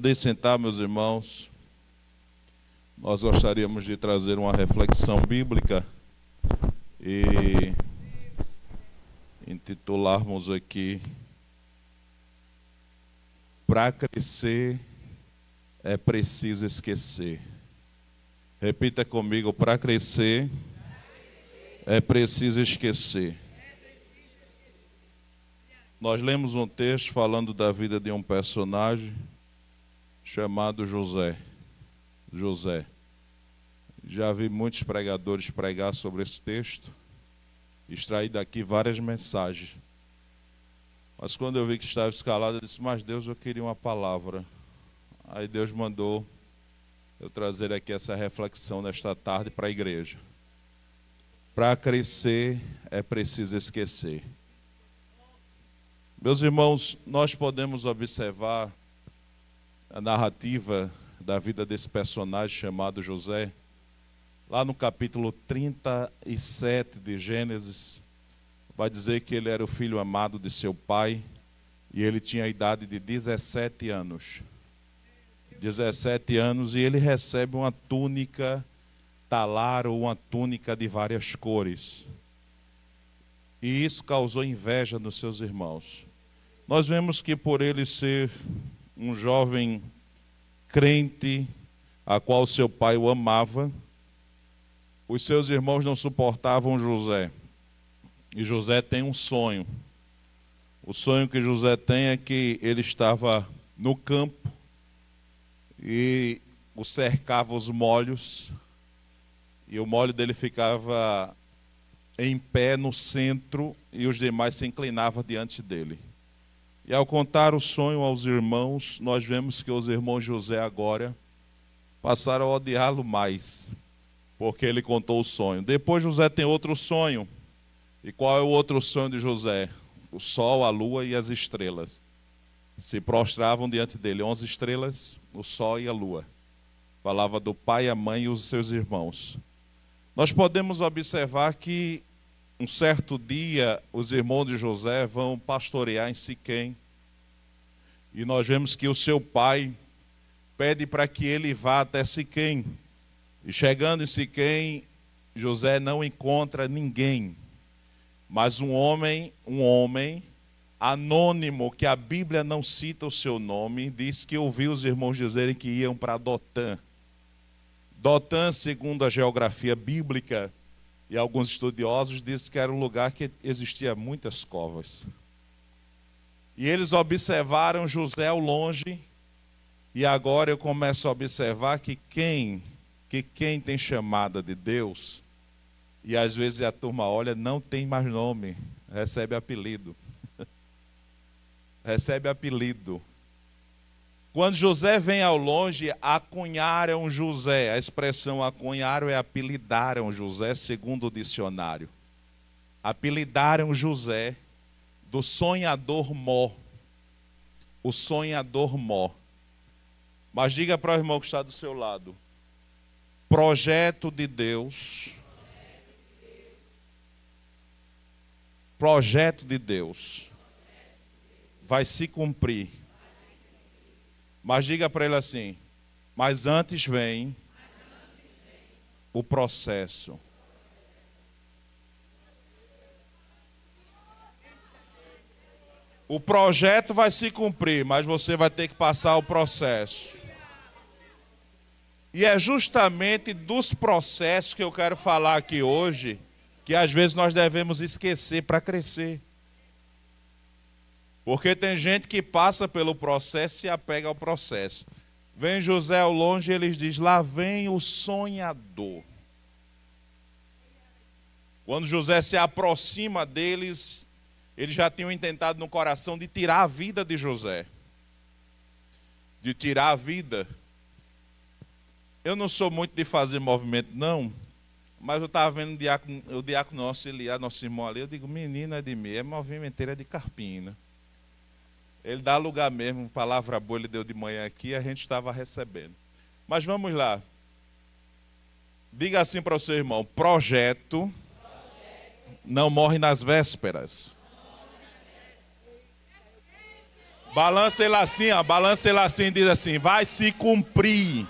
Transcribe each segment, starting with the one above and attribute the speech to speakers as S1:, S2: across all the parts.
S1: Podem sentar, meus irmãos. Nós gostaríamos de trazer uma reflexão bíblica e intitularmos aqui: para crescer é preciso esquecer. Repita comigo: para crescer é preciso esquecer. Nós lemos um texto falando da vida de um personagem chamado José. Já vi muitos pregadores pregar sobre esse texto, extrair daqui várias mensagens. Mas quando eu vi que estava escalado, eu disse: mas Deus, eu queria uma palavra. Aí Deus mandou eu trazer aqui essa reflexão nesta tarde para a igreja. Para crescer é preciso esquecer. Meus irmãos, nós podemos observar a narrativa da vida desse personagem chamado José. Lá no capítulo 37 de Gênesis, vai dizer que ele era o filho amado de seu pai e ele tinha a idade de 17 anos. 17 anos, e ele recebe uma túnica talar ou uma túnica de várias cores. E isso causou inveja nos seus irmãos. Nós vemos que por ele ser um jovem crente, a qual seu pai o amava, os seus irmãos não suportavam José. E José tem um sonho. O sonho que José tem é que ele estava no campo e o cercava os molhos, e o molho dele ficava em pé no centro e os demais se inclinavam diante dele. E ao contar o sonho aos irmãos, nós vemos que os irmãos José agora passaram a odiá-lo mais, porque ele contou o sonho. Depois José tem outro sonho. E qual é o outro sonho de José? O sol, a lua e as estrelas se prostravam diante dele. 11 estrelas, o sol e a lua. Falava do pai, a mãe e os seus irmãos. Nós podemos observar que um certo dia os irmãos de José vão pastorear em Siquém. E nós vemos que o seu pai pede para que ele vá até Siquém. E chegando em Siquém, José não encontra ninguém, mas um homem anônimo, que a Bíblia não cita o seu nome, diz que ouviu os irmãos dizerem que iam para Dotã. Dotã, segundo a geografia bíblica e alguns estudiosos, dizem que era um lugar que existia muitas covas. E eles observaram José ao longe, e agora eu começo a observar que quem tem chamada de Deus, e às vezes a turma olha, não tem mais nome, recebe apelido. Recebe apelido. Quando José vem ao longe, acunharam José. A expressão acunharam é apelidaram José, segundo o dicionário. Apelidaram José do sonhador Mó. O sonhador Mó. Mas diga para o irmão que está do seu lado: projeto de Deus. Projeto de Deus vai se cumprir. Mas diga para ele assim: mas antes vem o processo. O projeto vai se cumprir, mas você vai ter que passar o processo. E é justamente dos processos que eu quero falar aqui hoje, que às vezes nós devemos esquecer para crescer. Porque tem gente que passa pelo processo e se apega ao processo. Vem José ao longe e eles dizem: lá vem o sonhador. Quando José se aproxima deles, eles já tinham intentado no coração de tirar a vida de José. De tirar a vida. Eu não sou muito de fazer movimento, não. Mas eu estava vendo o diácono nosso, nosso irmão ali. Eu digo: menino, é de mim, é movimenteira de Carpina. Ele dá lugar mesmo, palavra boa ele deu de manhã aqui, a gente estava recebendo. Mas vamos lá. Diga assim para o seu irmão: projeto não morre nas vésperas. Balança ele assim, ó. Balança ele assim e diz assim: vai se cumprir.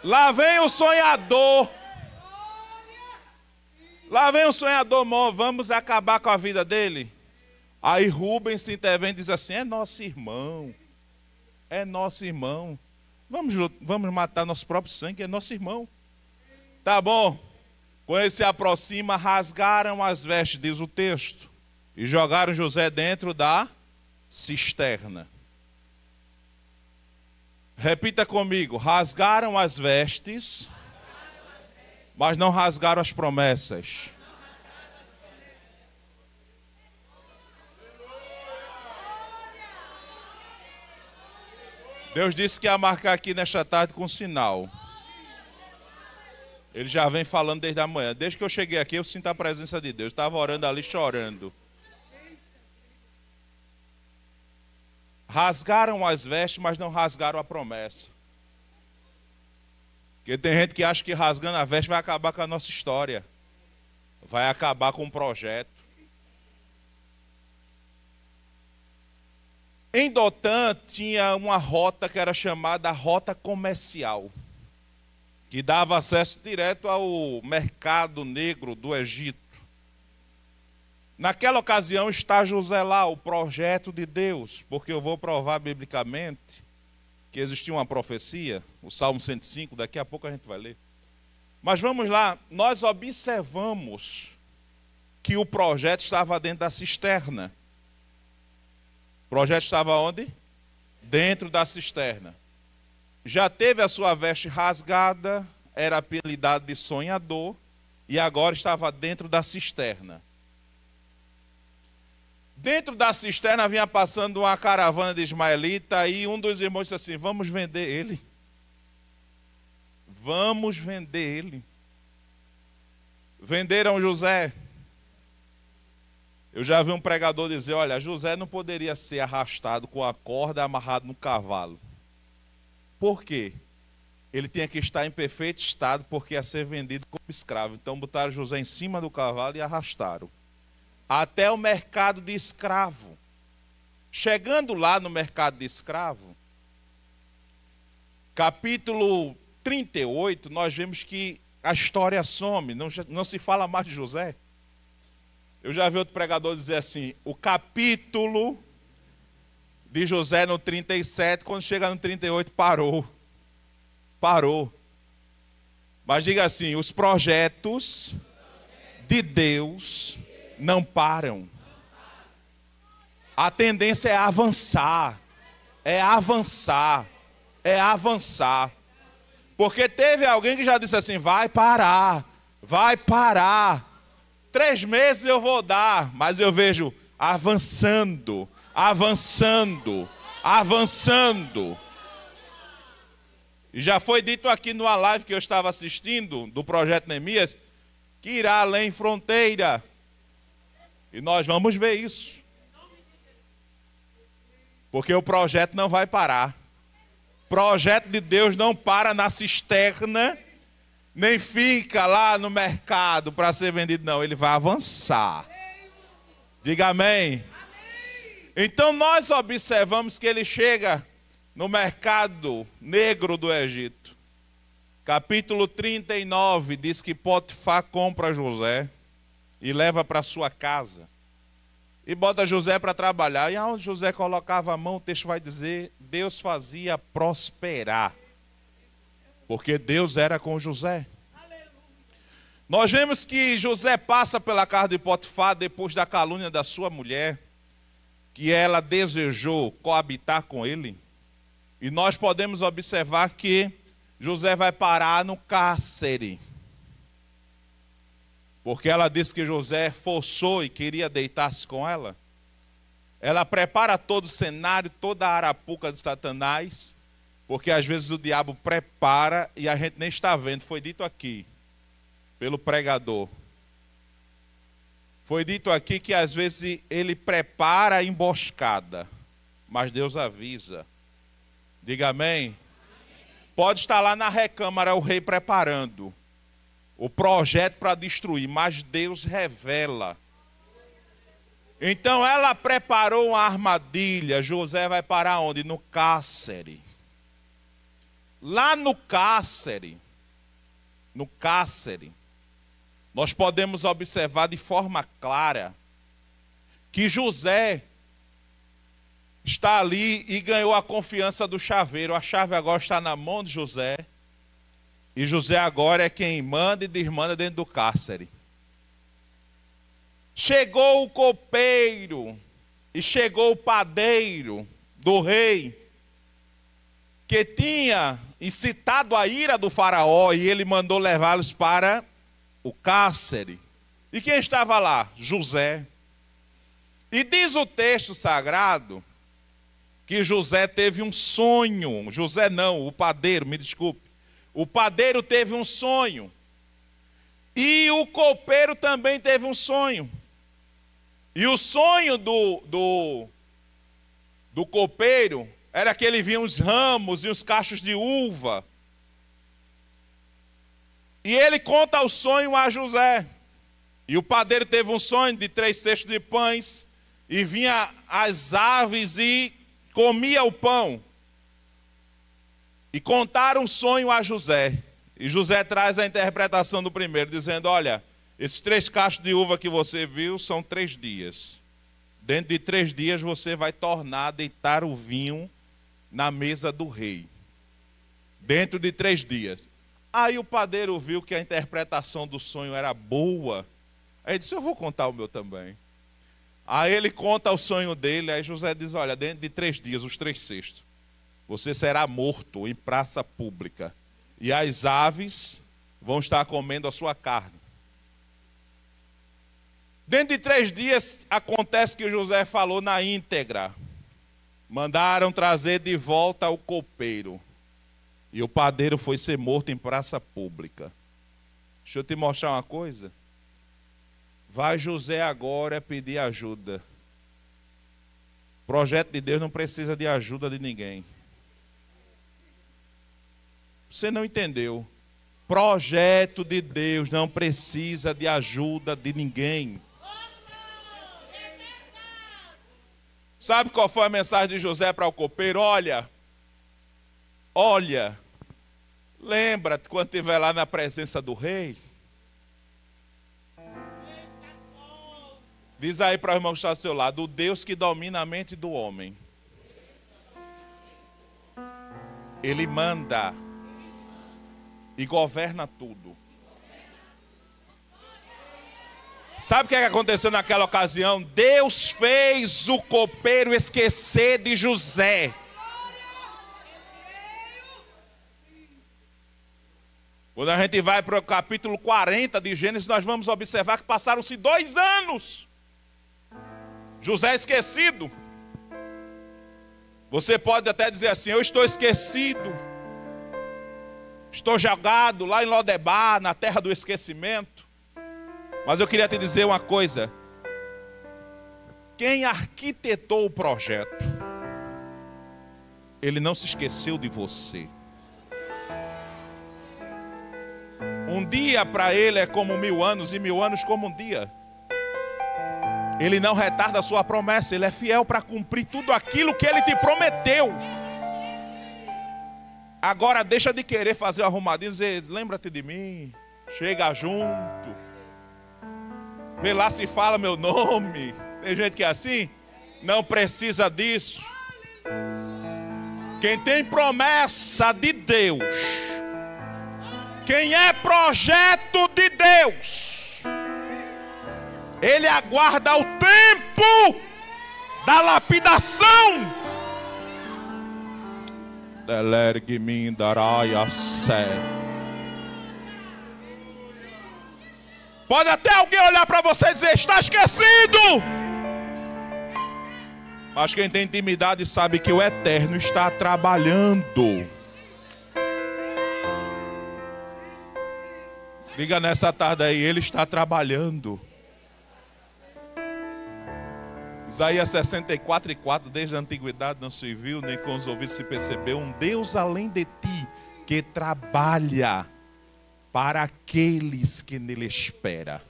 S1: Lá vem o sonhador. Lá vem o sonhador, irmão. Vamos acabar com a vida dele. Aí Rubens se intervém e diz assim: é nosso irmão. É nosso irmão. Vamos matar nosso próprio sangue, é nosso irmão. Tá bom. Quando ele se aproxima, rasgaram as vestes, diz o texto, e jogaram José dentro da cisterna. Repita comigo: rasgaram as vestes, mas não rasgaram as promessas. Deus disse que ia marcar aqui nesta tarde com um sinal. Ele já vem falando desde a manhã. Desde que eu cheguei aqui, eu sinto a presença de Deus. Eu estava orando ali, chorando. Rasgaram as vestes, mas não rasgaram a promessa. Porque tem gente que acha que rasgando a veste vai acabar com a nossa história. Vai acabar com o projeto. Em Dotã tinha uma rota que era chamada rota comercial, que dava acesso direto ao mercado negro do Egito. Naquela ocasião está José lá, o projeto de Deus, porque eu vou provar biblicamente que existia uma profecia, o Salmo 105, daqui a pouco a gente vai ler. Mas vamos lá, nós observamos que o projeto estava dentro da cisterna. O projeto estava onde? Dentro da cisterna. Já teve a sua veste rasgada, era apelidado de sonhador, e agora estava dentro da cisterna. Dentro da cisterna vinha passando uma caravana de ismaelita, e um dos irmãos disse assim: vamos vender ele. Vamos vender ele. Venderam José. Eu já vi um pregador dizer: olha, José não poderia ser arrastado com a corda amarrado no cavalo. Por quê? Ele tinha que estar em perfeito estado, porque ia ser vendido como escravo. Então botaram José em cima do cavalo e arrastaram até o mercado de escravo. Chegando lá no mercado de escravo, capítulo 38, nós vemos que a história some, não se fala mais de José. Eu já vi outro pregador dizer assim: o capítulo de José no 37, quando chega no 38, parou. Parou. Mas diga assim: os projetos de Deus não param. A tendência é avançar. É avançar. É avançar. Porque teve alguém que já disse assim: vai parar. Vai parar. 3 meses eu vou dar, mas eu vejo avançando, avançando, avançando. E já foi dito aqui numa live que eu estava assistindo, do Projeto Neemias, que irá além fronteira. E nós vamos ver isso. Porque o projeto não vai parar. O projeto de Deus não para na cisterna, nem fica lá no mercado para ser vendido, não. Ele vai avançar. Diga amém. Então nós observamos que ele chega no mercado negro do Egito. Capítulo 39 diz que Potifar compra José e leva para sua casa. E bota José para trabalhar. E aonde José colocava a mão, o texto vai dizer, Deus fazia prosperar. Porque Deus era com José. Nós vemos que José passa pela casa de Potifar depois da calúnia da sua mulher, que ela desejou coabitar com ele. E nós podemos observar que José vai parar no cárcere. Porque ela disse que José forçou e queria deitar-se com ela. Ela prepara todo o cenário, toda a arapuca de Satanás, porque às vezes o diabo prepara e a gente nem está vendo. Foi dito aqui, pelo pregador. Foi dito aqui que às vezes ele prepara a emboscada, mas Deus avisa. Diga amém. Pode estar lá na recâmara o rei preparando. o projeto para destruir, mas Deus revela. Então ela preparou uma armadilha. José vai parar onde? No cárcere. Lá no cárcere, nós podemos observar de forma clara que José está ali e ganhou a confiança do chaveiro. A chave agora está na mão de José. E José agora é quem manda e desmanda dentro do cárcere. Chegou o copeiro e chegou o padeiro do rei, que tinha incitado a ira do faraó, e ele mandou levá-los para o cárcere. E quem estava lá? José. E diz o texto sagrado que José teve um sonho. José não, o padeiro, me desculpe. O padeiro teve um sonho. E o copeiro também teve um sonho. E o sonho do copeiro era que ele via uns ramos e uns cachos de uva. E ele conta o sonho a José. E o padeiro teve um sonho de 3 cestos de pães. E vinha as aves e comia o pão. E contaram um sonho a José. E José traz a interpretação do primeiro, dizendo: olha, esses 3 cachos de uva que você viu são 3 dias. Dentro de 3 dias você vai tornar a deitar o vinho na mesa do rei. Dentro de 3 dias. Aí o padeiro viu que a interpretação do sonho era boa. Aí disse: eu vou contar o meu também. Aí ele conta o sonho dele. Aí José diz: olha, dentro de 3 dias, os 3 cestos, você será morto em praça pública. E as aves vão estar comendo a sua carne. Dentro de 3 dias, acontece que José falou na íntegra. Mandaram trazer de volta o copeiro. E o padeiro foi ser morto em praça pública. Deixa eu te mostrar uma coisa. Vai José agora pedir ajuda. O projeto de Deus não precisa de ajuda de ninguém. Você não entendeu. Projeto de Deus não precisa de ajuda de ninguém. Sabe qual foi a mensagem de José para o copeiro? Olha, lembra-te quando estiver lá na presença do rei. Diz aí para o irmão que está do seu lado: o Deus que domina a mente do homem, Ele manda e governa tudo. Sabe o que aconteceu naquela ocasião? Deus fez o copeiro esquecer de José. Quando a gente vai para o capítulo 40 de Gênesis, nós vamos observar que passaram-se 2 anos. José esquecido. Você pode até dizer assim: eu estou esquecido. Estou jogado lá em Lodebar, na terra do esquecimento. Mas eu queria te dizer uma coisa. Quem arquitetou o projeto, ele não se esqueceu de você. Um dia para ele é como 1000 anos, e 1000 anos como um dia. Ele não retarda a sua promessa, ele é fiel para cumprir tudo aquilo que ele te prometeu. Agora deixa de querer fazer o arrumadinho e dizer: lembra-te de mim, chega junto, vê lá se fala meu nome. Tem gente que é assim. Não precisa disso. Quem tem promessa de Deus, quem é projeto de Deus, ele aguarda o tempo da lapidação. Pode até alguém olhar para você e dizer: está esquecido. Mas quem tem intimidade sabe que o Eterno está trabalhando. Diga nessa tarde aí: Ele está trabalhando. Isaías 64:4, desde a antiguidade não se viu, nem com os ouvidos se percebeu um Deus além de ti, que trabalha para aqueles que nele esperam.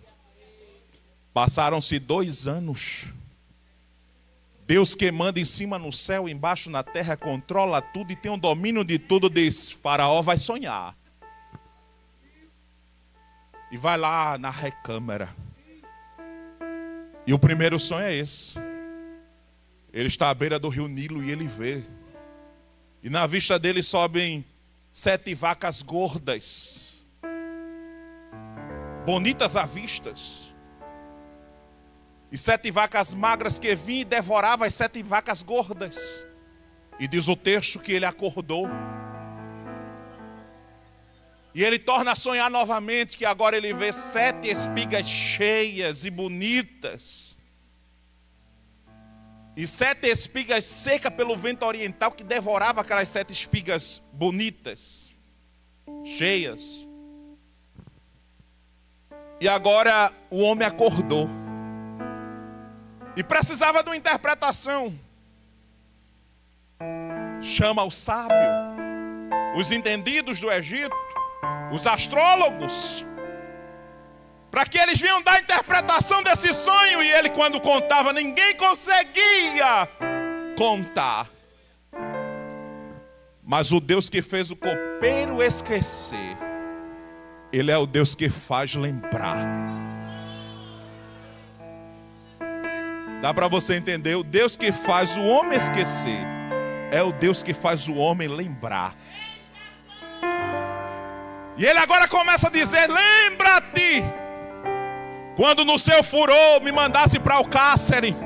S1: Passaram-se 2 anos. Deus que manda em cima no céu, embaixo na terra, controla tudo e tem o domínio de tudo, diz: Faraó vai sonhar. E vai lá na recâmara. E o primeiro sonho é esse. Ele está à beira do rio Nilo e ele vê. E na vista dele sobem 7 vacas gordas, bonitas à vista. E 7 vacas magras que vinham e devoravam as 7 vacas gordas. E diz o texto que ele acordou. E ele torna a sonhar novamente, que agora ele vê 7 espigas cheias e bonitas. E 7 espigas secas pelo vento oriental, que devorava aquelas 7 espigas bonitas, cheias. E agora o homem acordou. E precisava de uma interpretação. Chama o sábio, os entendidos do Egito, os astrólogos, para que eles vinham dar a interpretação desse sonho. E ele, quando contava, ninguém conseguia contar. Mas o Deus que fez o copeiro esquecer, Ele é o Deus que faz lembrar. Dá para você entender? O Deus que faz o homem esquecer é o Deus que faz o homem lembrar. E ele agora começa a dizer: lembra-te quando no seu furor me mandasse para o cárcere.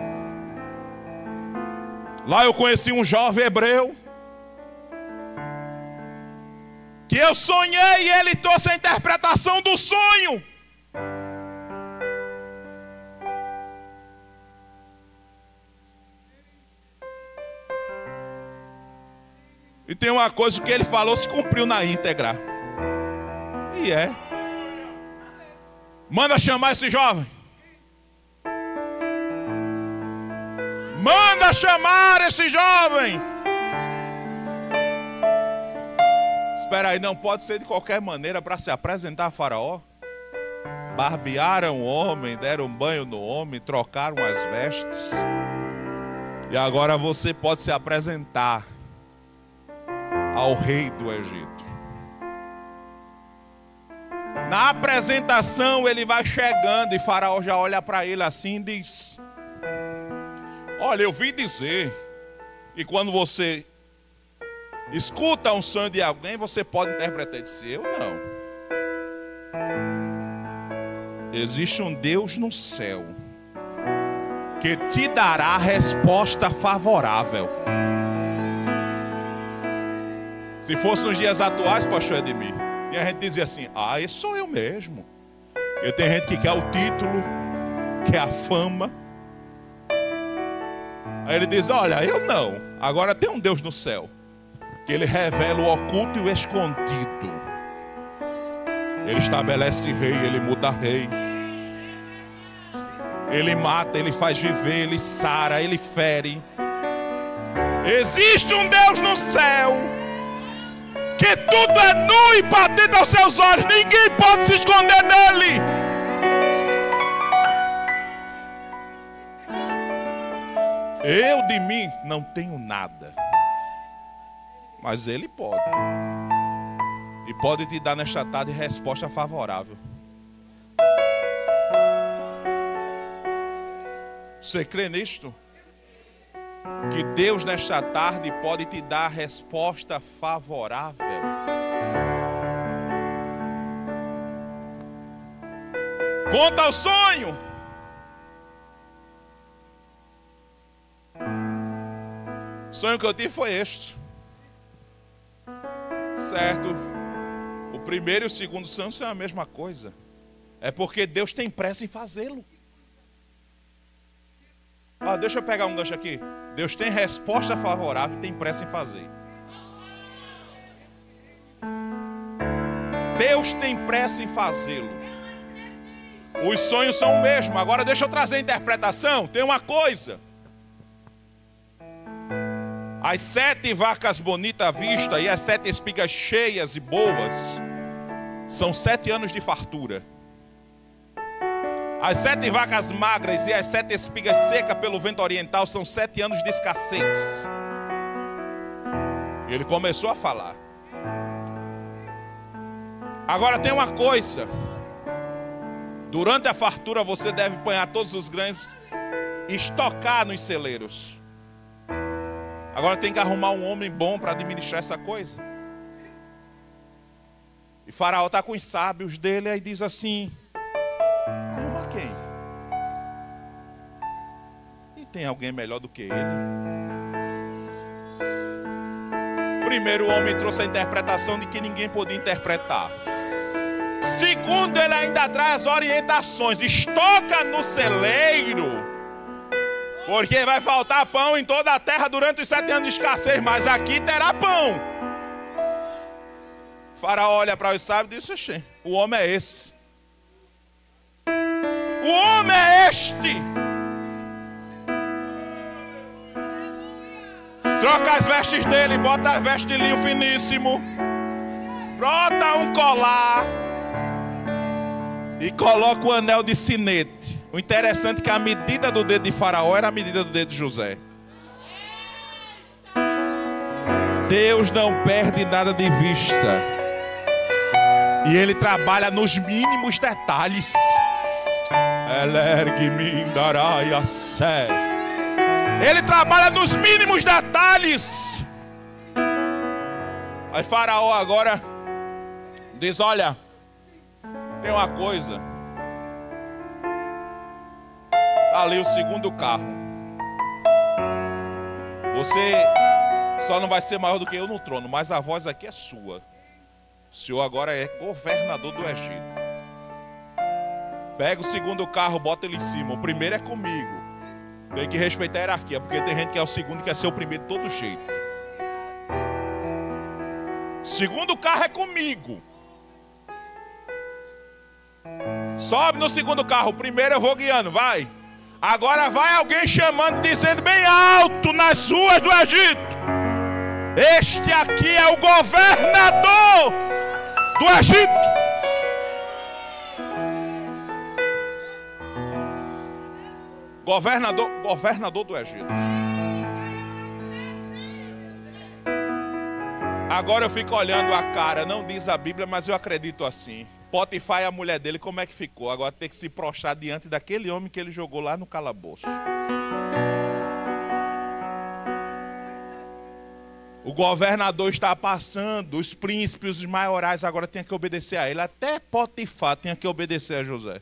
S1: Lá eu conheci um jovem hebreu que eu sonhei e ele trouxe a interpretação do sonho. E tem uma coisa que ele falou, se cumpriu na íntegra. E é. Manda chamar esse jovem. Manda chamar esse jovem. Espera aí, não pode ser de qualquer maneira para se apresentar a Faraó. Barbearam o homem, deram banho no homem, trocaram as vestes. E agora você pode se apresentar ao rei do Egito. Na apresentação ele vai chegando e Faraó já olha para ele assim e diz: olha, eu vi dizer. E quando você escuta um sonho de alguém, você pode interpretar e dizer: eu não. Existe um Deus no céu que te dará a resposta favorável. Se fosse nos dias atuais, pastor Edmir, e a gente dizia assim: ah, esse sou eu mesmo. E tem gente que quer o título, quer a fama. Aí ele diz: olha, eu não. Agora tem um Deus no céu que ele revela o oculto e o escondido. Ele estabelece rei, ele muda rei. Ele mata, ele faz viver, ele sara, ele fere. Existe um Deus no céu que tudo é nu e patente aos seus olhos. Ninguém pode se esconder dele. Eu de mim não tenho nada, mas ele pode. E pode te dar nesta tarde resposta favorável. Você crê nisto? Que Deus nesta tarde pode te dar resposta favorável. Conta o sonho. O sonho que eu tive foi este. Certo? O primeiro e o segundo sonho são a mesma coisa. É porque Deus tem pressa em fazê-lo. Ah, deixa eu pegar um gancho aqui. Deus tem resposta favorável e tem pressa em fazer. Deus tem pressa em fazê-lo. Os sonhos são o mesmo. Agora deixa eu trazer a interpretação. Tem uma coisa. As 7 vacas bonitas à vista e as 7 espigas cheias e boas são 7 anos de fartura. As 7 vacas magras e as 7 espigas secas pelo vento oriental são 7 anos de escassez. E ele começou a falar. Agora tem uma coisa. Durante a fartura você deve apanhar todos os grãos e estocar nos celeiros. Agora tem que arrumar um homem bom para administrar essa coisa. E Faraó está com os sábios dele e diz assim: arrumar quem? E tem alguém melhor do que ele? Primeiro, o homem trouxe a interpretação de que ninguém podia interpretar. Segundo, ele ainda traz orientações. Estoca no celeiro, porque vai faltar pão em toda a terra durante os 7 anos de escassez, mas aqui terá pão. Faraó olha para os sábios e diz: oxê, o homem é esse. O homem é este. Troca as vestes dele, bota as vestes de linho finíssimo, brota um colar e coloca o anel de sinete. O interessante é que a medida do dedo de Faraó era a medida do dedo de José. Deus não perde nada de vista. E ele trabalha nos mínimos detalhes. Ele trabalha nos mínimos detalhes. Aí Faraó agora diz: olha, tem uma coisa. Está ali o segundo carro. Você só não vai ser maior do que eu no trono, mas a voz aqui é sua. O senhor agora é governador do Egito. Pega o segundo carro, bota ele em cima. O primeiro é comigo. Tem que respeitar a hierarquia, porque tem gente que é o segundo e quer ser o primeiro de todo jeito. O segundo carro é comigo. Sobe no segundo carro. O primeiro eu vou guiando, vai. Agora vai alguém chamando, dizendo bem alto nas ruas do Egito: este aqui é o governador do Egito. Governador do Egito. Agora eu fico olhando a cara, não diz a Bíblia, mas eu acredito assim. Potifar e a mulher dele, como é que ficou? Agora tem que se prostrar diante daquele homem que ele jogou lá no calabouço. O governador está passando, os príncipes, os maiorais agora têm que obedecer a ele. Até Potifar tinha que obedecer a José.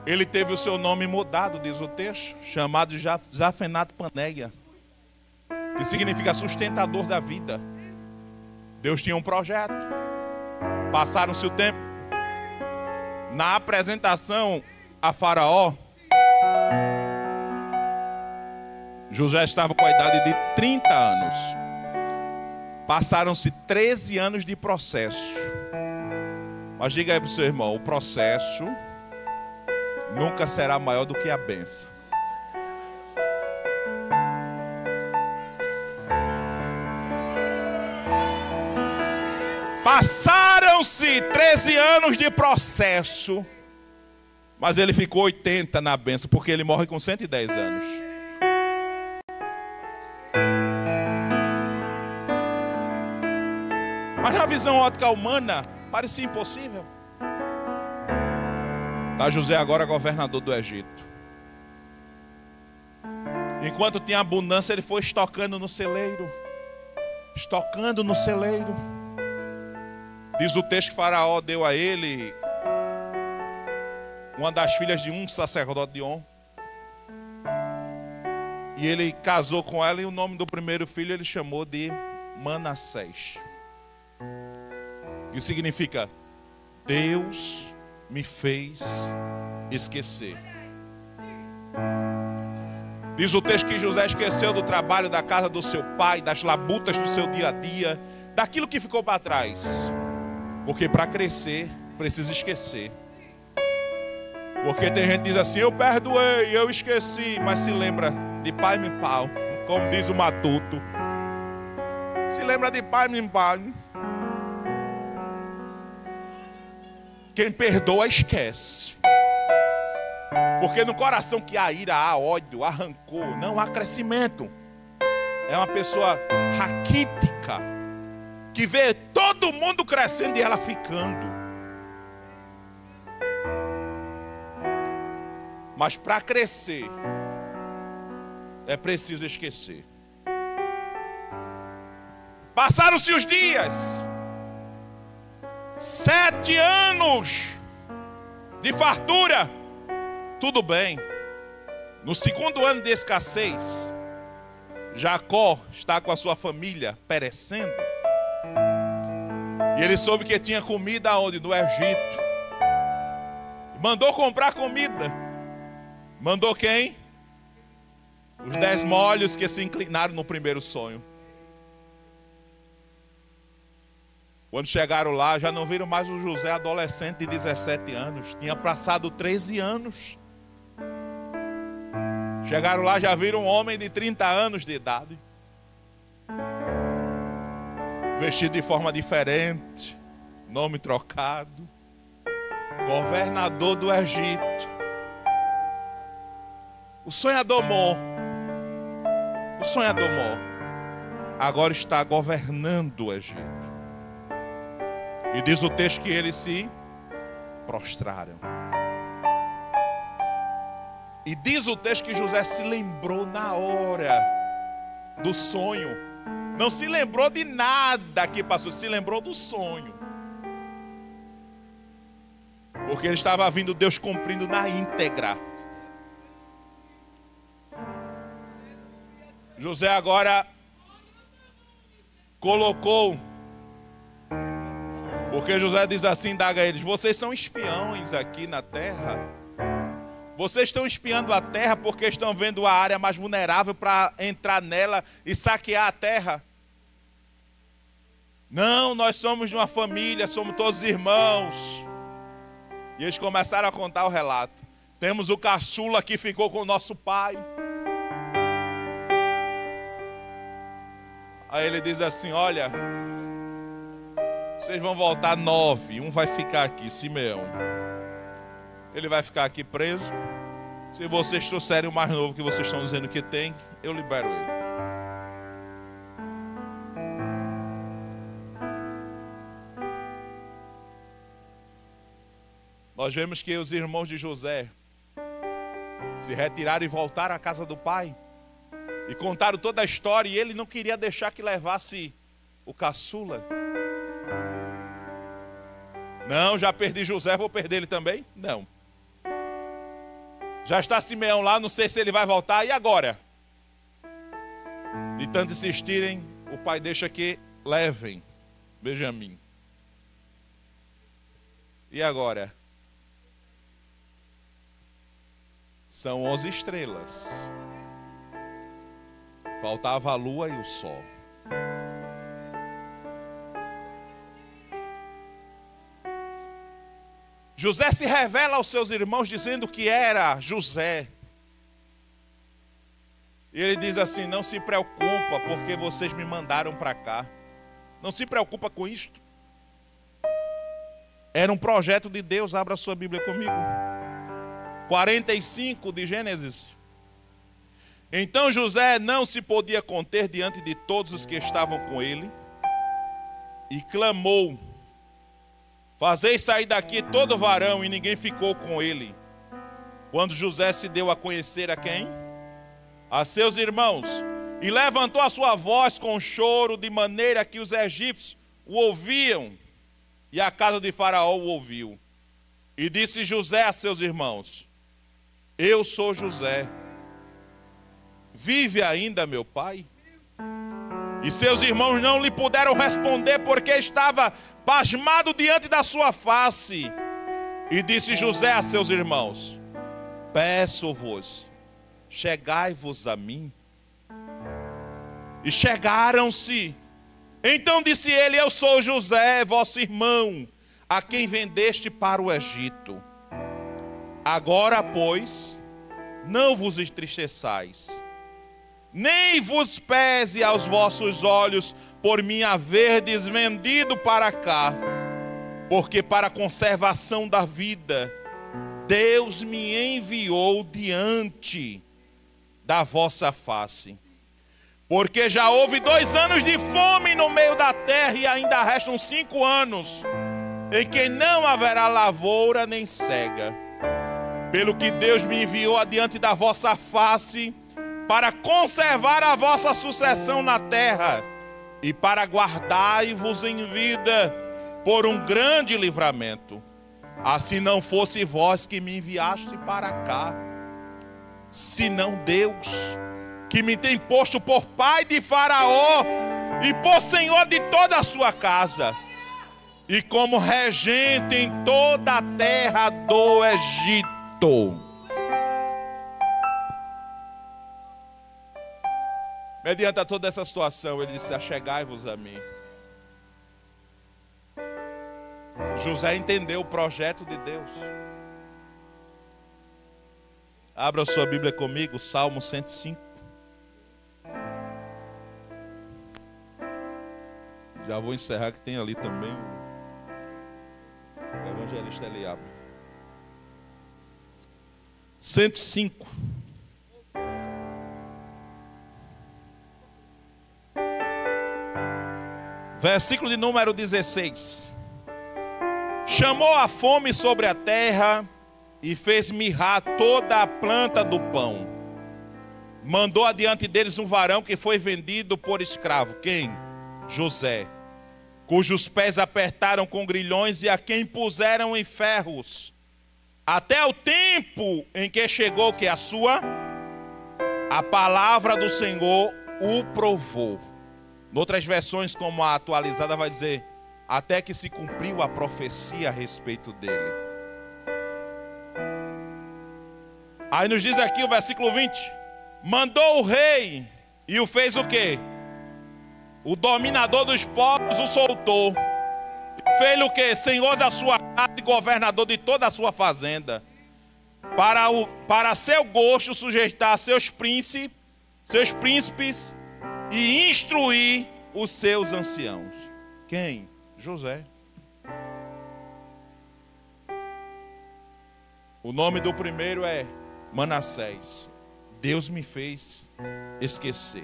S1: Ele teve o seu nome mudado, diz o texto, chamado de Zafenat-Paneia, que significa sustentador da vida. Deus tinha um projeto. Passaram-se o tempo. Na apresentação a Faraó, José estava com a idade de 30 anos. Passaram-se 13 anos de processo. Mas diga aí para o seu irmão: o processo nunca será maior do que a bênção. Passaram-se 13 anos de processo, mas ele ficou 80 na bênção, porque ele morre com 110 anos. Mas na visão ótica humana, parecia impossível. Está José agora governador do Egito. Enquanto tinha abundância, ele foi estocando no celeiro. Estocando no celeiro. Diz o texto que Faraó deu a ele uma das filhas de um sacerdote de On. E ele casou com ela, e o nome do primeiro filho ele chamou de Manassés, que significa Deus me fez esquecer. Diz o texto que José esqueceu do trabalho da casa do seu pai, das labutas do seu dia a dia, daquilo que ficou para trás. Porque para crescer precisa esquecer. Porque tem gente que diz assim: eu perdoei, eu esqueci, mas se lembra de pai e pau, como diz o Matuto. Se lembra de pai, meu pai. Quem perdoa, esquece. Porque no coração que há ira, há ódio, há rancor, não há crescimento. É uma pessoa raquítica, que vê todo mundo crescendo e ela ficando. Mas para crescer, é preciso esquecer. Passaram-se os dias. 7 anos de fartura. Tudo bem. No 2º ano de escassez, Jacó está com a sua família perecendo. E ele soube que tinha comida onde? No Egito. Mandou comprar comida. Mandou quem? Os 10 molhos que se inclinaram no primeiro sonho. Quando chegaram lá, já não viram mais o José adolescente de 17 anos. Tinha passado 13 anos. Chegaram lá, já viram um homem de 30 anos de idade. Vestido de forma diferente. Nome trocado. Governador do Egito. O sonhador Mó. O sonhador Mó. Agora está governando o Egito. E diz o texto que eles se prostraram. E diz o texto que José se lembrou na hora do sonho. Não se lembrou de nada que passou, se lembrou do sonho. Porque ele estava vendo Deus cumprindo na íntegra. José agora colocou, porque José diz assim, indaga eles: vocês são espiões aqui na terra. Vocês estão espiando a terra porque estão vendo a área mais vulnerável para entrar nela e saquear a terra. Não, nós somos de uma família, somos todos irmãos. E eles começaram a contar o relato. Temos o caçula que ficou com o nosso pai. Aí ele diz assim: olha, vocês vão voltar 9, um vai ficar aqui, Simeão. Ele vai ficar aqui preso. Se vocês trouxerem o mais novo que vocês estão dizendo que tem, eu libero ele. Nós vemos que os irmãos de José se retiraram e voltaram à casa do pai. E contaram toda a história, e ele não queria deixar que levasse o caçula. Não, já perdi José, vou perder ele também? Não. Já está Simeão lá, não sei se ele vai voltar, e agora? De tanto insistirem, o pai deixa que levem Benjamim. E agora? São 11 estrelas. Faltava a lua e o sol. José se revela aos seus irmãos dizendo que era José. E ele diz assim: não se preocupa porque vocês me mandaram para cá. Não se preocupa com isto. Era um projeto de Deus. Abra sua Bíblia comigo. 45 de Gênesis. Então José não se podia conter diante de todos os que estavam com ele e clamou: fazei sair daqui todo varão, e ninguém ficou com ele. Quando José se deu a conhecer a quem? A seus irmãos, e levantou a sua voz com choro, de maneira que os egípcios o ouviam, e a casa de Faraó o ouviu. E disse José a seus irmãos: eu sou José. Vive ainda meu pai? E seus irmãos não lhe puderam responder, porque estava pasmado diante da sua face. E disse José a seus irmãos: peço-vos, chegai-vos a mim. E chegaram-se. Então disse ele: eu sou José, vosso irmão, a quem vendeste para o Egito. Agora, pois, não vos entristeçais, nem vos pese aos vossos olhos por me haverdes vendido para cá, porque para a conservação da vida Deus me enviou diante da vossa face. Porque já houve 2 anos de fome no meio da terra, e ainda restam 5 anos em que não haverá lavoura nem cega. Pelo que Deus me enviou adiante da vossa face, para conservar a vossa sucessão na terra, e para guardar-vos em vida por um grande livramento. Assim não fosse vós que me enviaste para cá, senão Deus, que me tem posto por pai de Faraó e por senhor de toda a sua casa, e como regente em toda a terra do Egito. Mediante toda essa situação, ele disse: achegai-vos a mim. José entendeu o projeto de Deus. Abra sua Bíblia comigo, Salmo 105. Já vou encerrar, que tem ali também o evangelista Eliabe. 105. Versículo de número 16. Chamou a fome sobre a terra e fez mirrar toda a planta do pão. Mandou adiante deles um varão que foi vendido por escravo. Quem? José. Cujos pés apertaram com grilhões e a quem puseram em ferros. Até o tempo em que chegou que a palavra do Senhor o provou. Em outras versões, como a atualizada, vai dizer: até que se cumpriu a profecia a respeito dele. Aí nos diz aqui o versículo 20: mandou o rei e o fez o quê? O dominador dos povos o soltou. Fez-lhe o quê? Senhor da sua casa e governador de toda a sua fazenda. Para seu gosto sujeitar seus príncipes e instruir os seus anciãos. Quem? José. O nome do primeiro é Manassés. Deus me fez esquecer.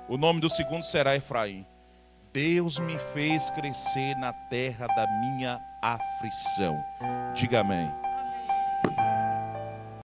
S1: O nome do segundo será Efraim. Deus me fez crescer na terra da minha aflição. Diga amém.